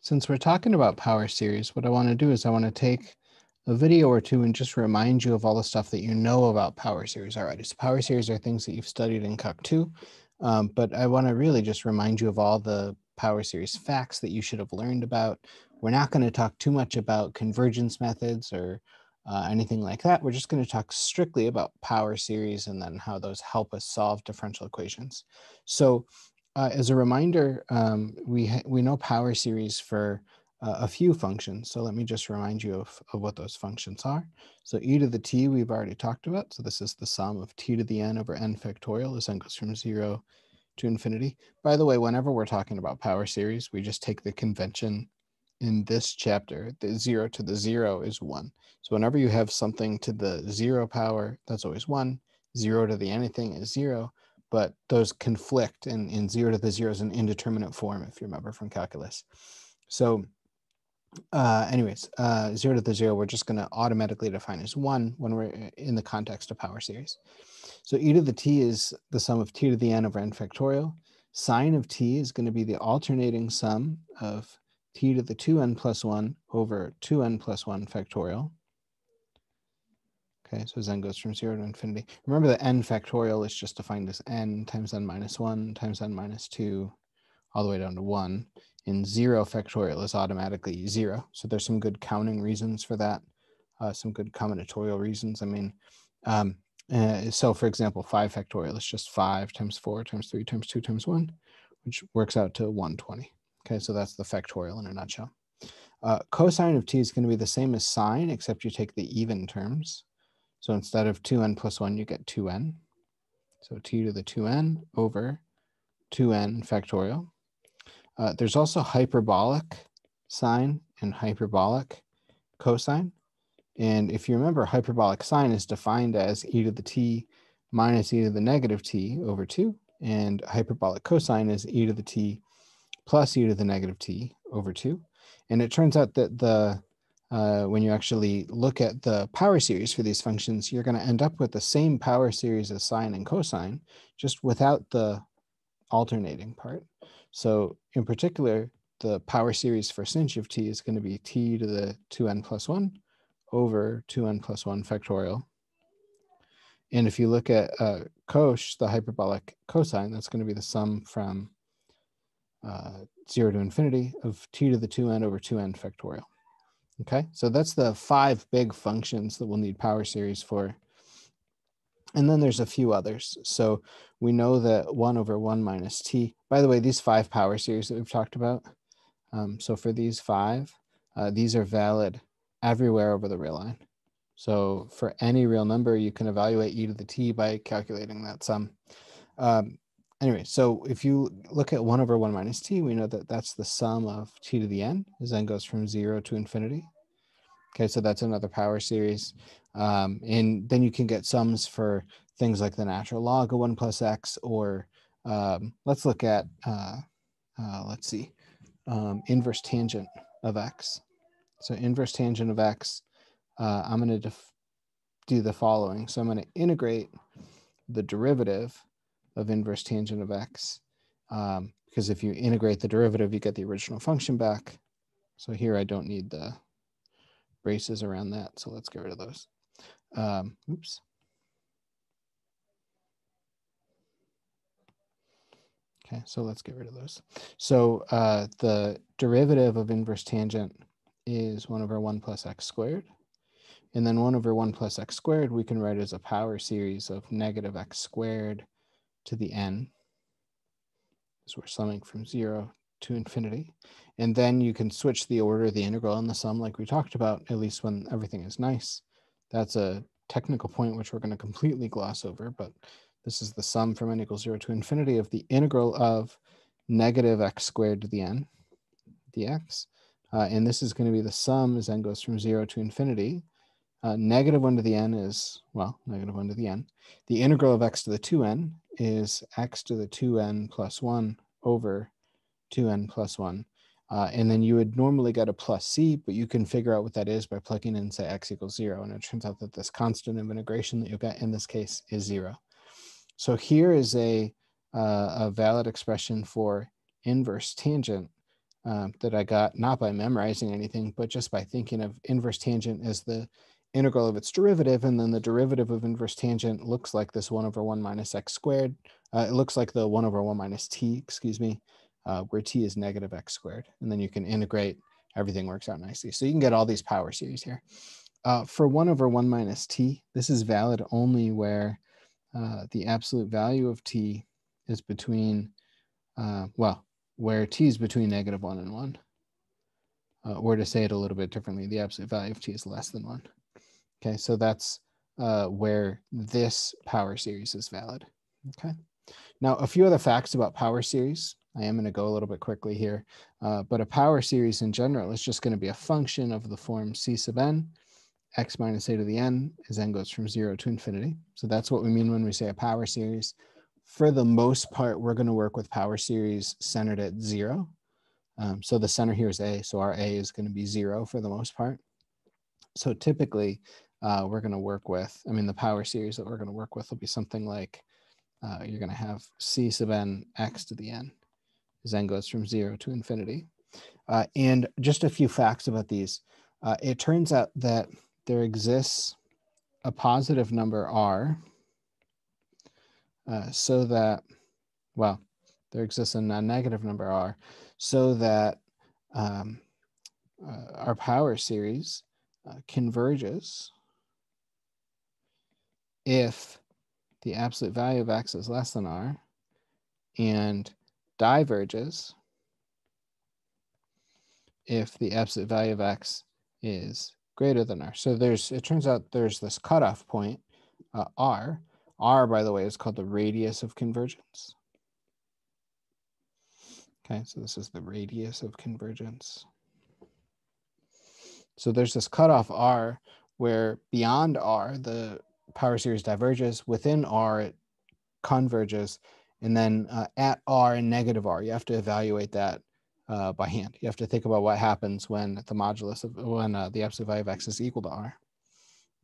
Since we're talking about power series, what I want to do is I want to take a video or two and just remind you of all the stuff that you know about power series already. So power series are things that you've studied in Calc 2, but I want to really just remind you of all the power series facts that you should have learned about. We're not going to talk too much about convergence methods or anything like that. We're just going to talk strictly about power series and then how those help us solve differential equations. So as a reminder, we know power series for a few functions. So let me just remind you of what those functions are. So e to the t we've already talked about. So this is the sum of t to the n over n factorial as n goes from 0 to infinity. By the way, whenever we're talking about power series, we just take the convention in this chapter. The 0 to the 0 is 1. So whenever you have something to the 0 power, that's always 1. 0 to the anything is 0. But those conflict, and 0 to the 0 is an indeterminate form, if you remember from calculus. So anyways, 0 to the 0, we're just going to automatically define as 1 when we're in the context of power series. So e to the t is the sum of t to the n over n factorial. Sine of t is going to be the alternating sum of t to the 2n plus 1 over 2n plus 1 factorial. Okay, so as n goes from 0 to infinity. Remember that n factorial is just defined as n times n minus 1 times n minus 2 all the way down to 1. And 0 factorial is automatically 0. So there's some good counting reasons for that, some good combinatorial reasons. I mean, so for example, 5 factorial is just 5 times 4 times 3 times 2 times 1, which works out to 120. Okay, so that's the factorial in a nutshell. Cosine of t is going to be the same as sine, except you take the even terms. So instead of 2n plus 1, you get 2n. So t to the 2n over 2n factorial. There's also hyperbolic sine and hyperbolic cosine. And if you remember, hyperbolic sine is defined as e to the t minus e to the negative t over 2. And hyperbolic cosine is e to the t plus e to the negative t over 2. And it turns out that when you actually look at the power series for these functions, you're going to end up with the same power series as sine and cosine, just without the alternating part. So in particular, the power series for sinh of t is going to be t to the 2n plus 1 over 2n plus 1 factorial. And if you look at cosh, the hyperbolic cosine, that's going to be the sum from 0 to infinity of t to the 2n over 2n factorial. Okay, so that's the 5 big functions that we'll need power series for. And then there's a few others. So we know that 1 over 1 minus t. By the way, these 5 power series that we've talked about, so for these 5, these are valid everywhere over the real line. So for any real number, you can evaluate e to the t by calculating that sum. Anyway, so if you look at 1 over 1 minus t, we know that that's the sum of t to the n, as n goes from 0 to infinity. Okay, so that's another power series. And then you can get sums for things like the natural log of 1 plus x, or let's look at, let's see, inverse tangent of x. So inverse tangent of x, I'm going to do the following. So I'm going to integrate the derivative of inverse tangent of x, because if you integrate the derivative, you get the original function back. So here I don't need the braces around that, so let's get rid of those. Oops. Okay, so let's get rid of those. So the derivative of inverse tangent is 1 over 1 plus x squared. And then 1 over 1 plus x squared we can write as a power series of negative x squared to the n. So we're summing from 0 to infinity. And then you can switch the order of the integral and the sum like we talked about, at least when everything is nice. That's a technical point which we're going to completely gloss over, but this is the sum from n equals 0 to infinity of the integral of negative x squared to the n dx. And this is going to be the sum as n goes from 0 to infinity. Negative 1 to the n is, well, negative 1 to the n. The integral of x to the 2n is x to the 2n plus 1 over 2n plus 1. And then you would normally get a plus c, but you can figure out what that is by plugging in, say, x equals 0. And it turns out that this constant of integration that you'll get in this case is 0. So here is a valid expression for inverse tangent that I got not by memorizing anything, but just by thinking of inverse tangent as the integral of its derivative, and then the derivative of inverse tangent looks like this 1 over 1 minus x squared. It looks like the 1 over 1 minus t, excuse me, where t is negative x squared. And then you can integrate, everything works out nicely. So you can get all these power series here. For 1 over 1 minus t, this is valid only where the absolute value of t is between, where t is between negative 1 and 1. Or to say it a little bit differently, the absolute value of t is less than 1. Okay, so that's where this power series is valid. Okay, now a few other facts about power series. I am going to go a little bit quickly here, but a power series in general is just going to be a function of the form c sub n, x minus a to the n, as n goes from 0 to infinity. So that's what we mean when we say a power series. For the most part, we're going to work with power series centered at 0. So the center here is a, so our a is going to be 0 for the most part. So typically, we're going to work with, the power series that we're going to work with will be something like, you're going to have c sub n x to the n, as n goes from 0 to infinity. And just a few facts about these. It turns out that there exists a positive number r, so that, there exists a negative number r, so that our power series converges if the absolute value of x is less than r, and diverges if the absolute value of x is greater than r. So it turns out there's this cutoff point, r. R, by the way, is called the radius of convergence. Okay, so this is the radius of convergence. So there's this cutoff r where beyond r, the power series diverges. Within r, it converges. And then at r and negative r, you have to evaluate that by hand. You have to think about what happens when the modulus of, when the absolute value of x is equal to r.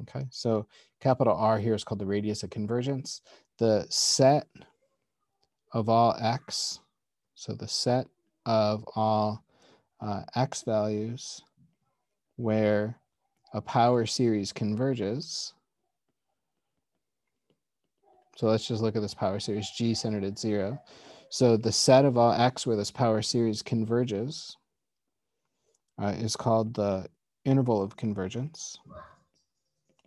Okay, so capital R here is called the radius of convergence. The set of all x, so the set of all x values where a power series converges. So let's just look at this power series G centered at 0. So the set of all x where this power series converges is called the interval of convergence.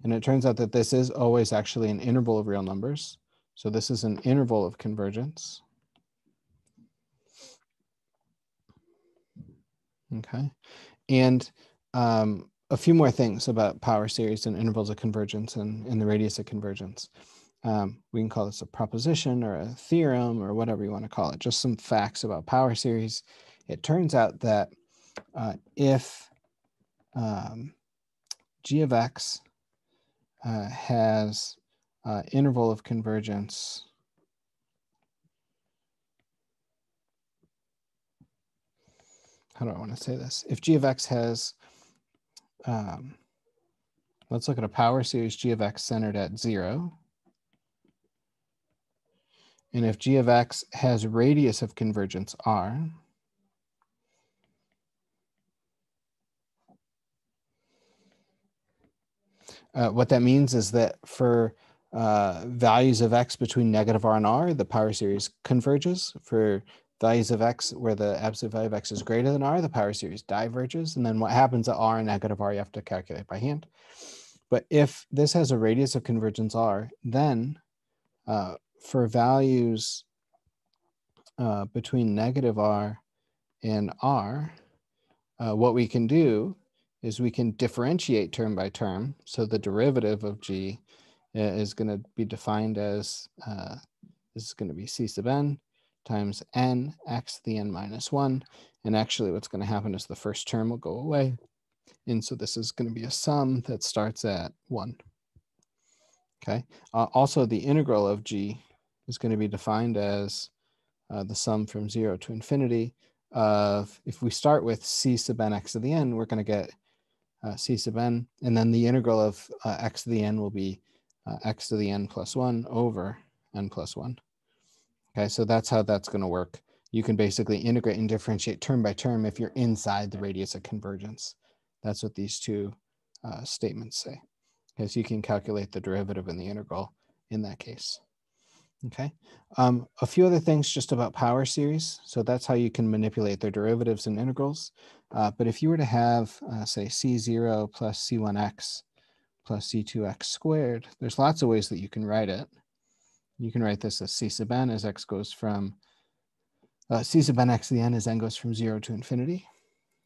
And it turns out that this is always actually an interval of real numbers. So this is an interval of convergence. Okay. And a few more things about power series and intervals of convergence and the radius of convergence. We can call this a proposition or a theorem or whatever you want to call it, just some facts about power series. It turns out that if g of x has interval of convergence how do I want to say this? If g of x has, let's look at a power series g of x centered at 0. And if g of x has radius of convergence r, what that means is that for values of x between negative r and r, the power series converges. For values of x where the absolute value of x is greater than r, the power series diverges. And then what happens at r and negative r, you have to calculate by hand. But if this has a radius of convergence r, then for values between negative r and r, what we can do is we can differentiate term by term. So the derivative of g is going to be defined as, this is going to be c sub n times n x to the n minus 1. And actually what's going to happen is the first term will go away. And so this is going to be a sum that starts at 1. Okay. Also, the integral of g is going to be defined as the sum from 0 to infinity of, if we start with c sub n x to the n, we're going to get c sub n, and then the integral of x to the n will be x to the n plus 1 over n plus 1. Okay, so that's how that's going to work. you can basically integrate and differentiate term by term if you're inside the radius of convergence. That's what these two statements say, because you can calculate the derivative and the integral in that case. Okay, a few other things just about power series. So that's how you can manipulate their derivatives and integrals. But if you were to have, say, C0 plus C1x plus C2x squared, there's lots of ways that you can write it. You can write this as C sub n as x goes from, C sub n x to the n as n goes from 0 to infinity.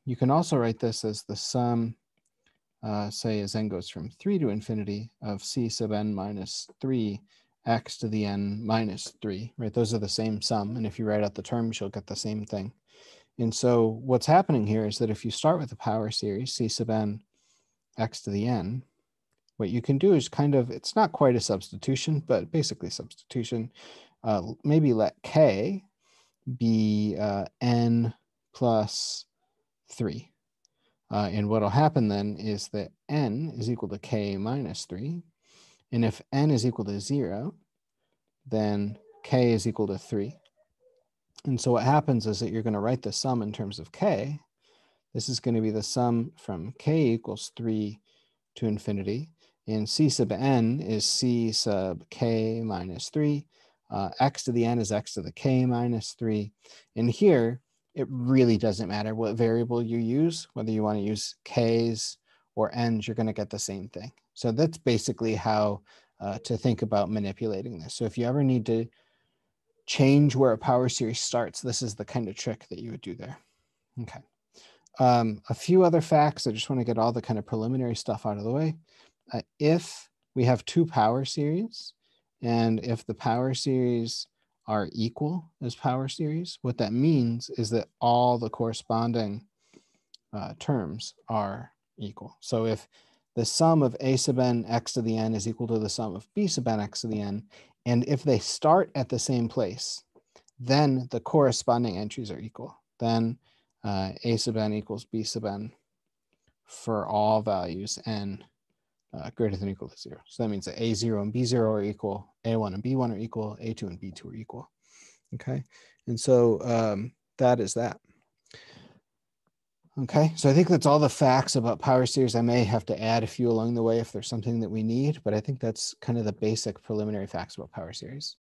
You can also write this as the sum, say, as n goes from 3 to infinity of C sub n minus 3 x to the n minus 3, right? Those are the same sum. And if you write out the terms, you'll get the same thing. And so what's happening here is that if you start with the power series, C sub n x to the n, what you can do is kind of, it's not quite a substitution, but basically substitution. Maybe let k be n plus 3. And what will happen then is that n is equal to k minus 3. And if n is equal to 0, then k is equal to 3. And so what happens is that you're going to write the sum in terms of k. This is going to be the sum from k equals 3 to infinity. And c sub n is c sub k minus 3. X to the n is x to the k minus 3. And here, it really doesn't matter what variable you use, whether you want to use k's or n's, you're going to get the same thing. So that's basically how to think about manipulating this. So if you ever need to change where a power series starts, this is the kind of trick that you would do there. Okay. A few other facts. I just want to get all the kind of preliminary stuff out of the way. If we have two power series, and if the power series are equal as power series, what that means is that all the corresponding terms are equal. So if the sum of a sub n x to the n is equal to the sum of b sub n x to the n, and if they start at the same place, then the corresponding entries are equal. Then a sub n equals b sub n for all values n greater than or equal to 0. So that means that a0 and b0 are equal, a1 and b1 are equal, a2 and b2 are equal. Okay, and so that is that. Okay, so I think that's all the facts about power series. I may have to add a few along the way if there's something that we need, but I think that's kind of the basic preliminary facts about power series.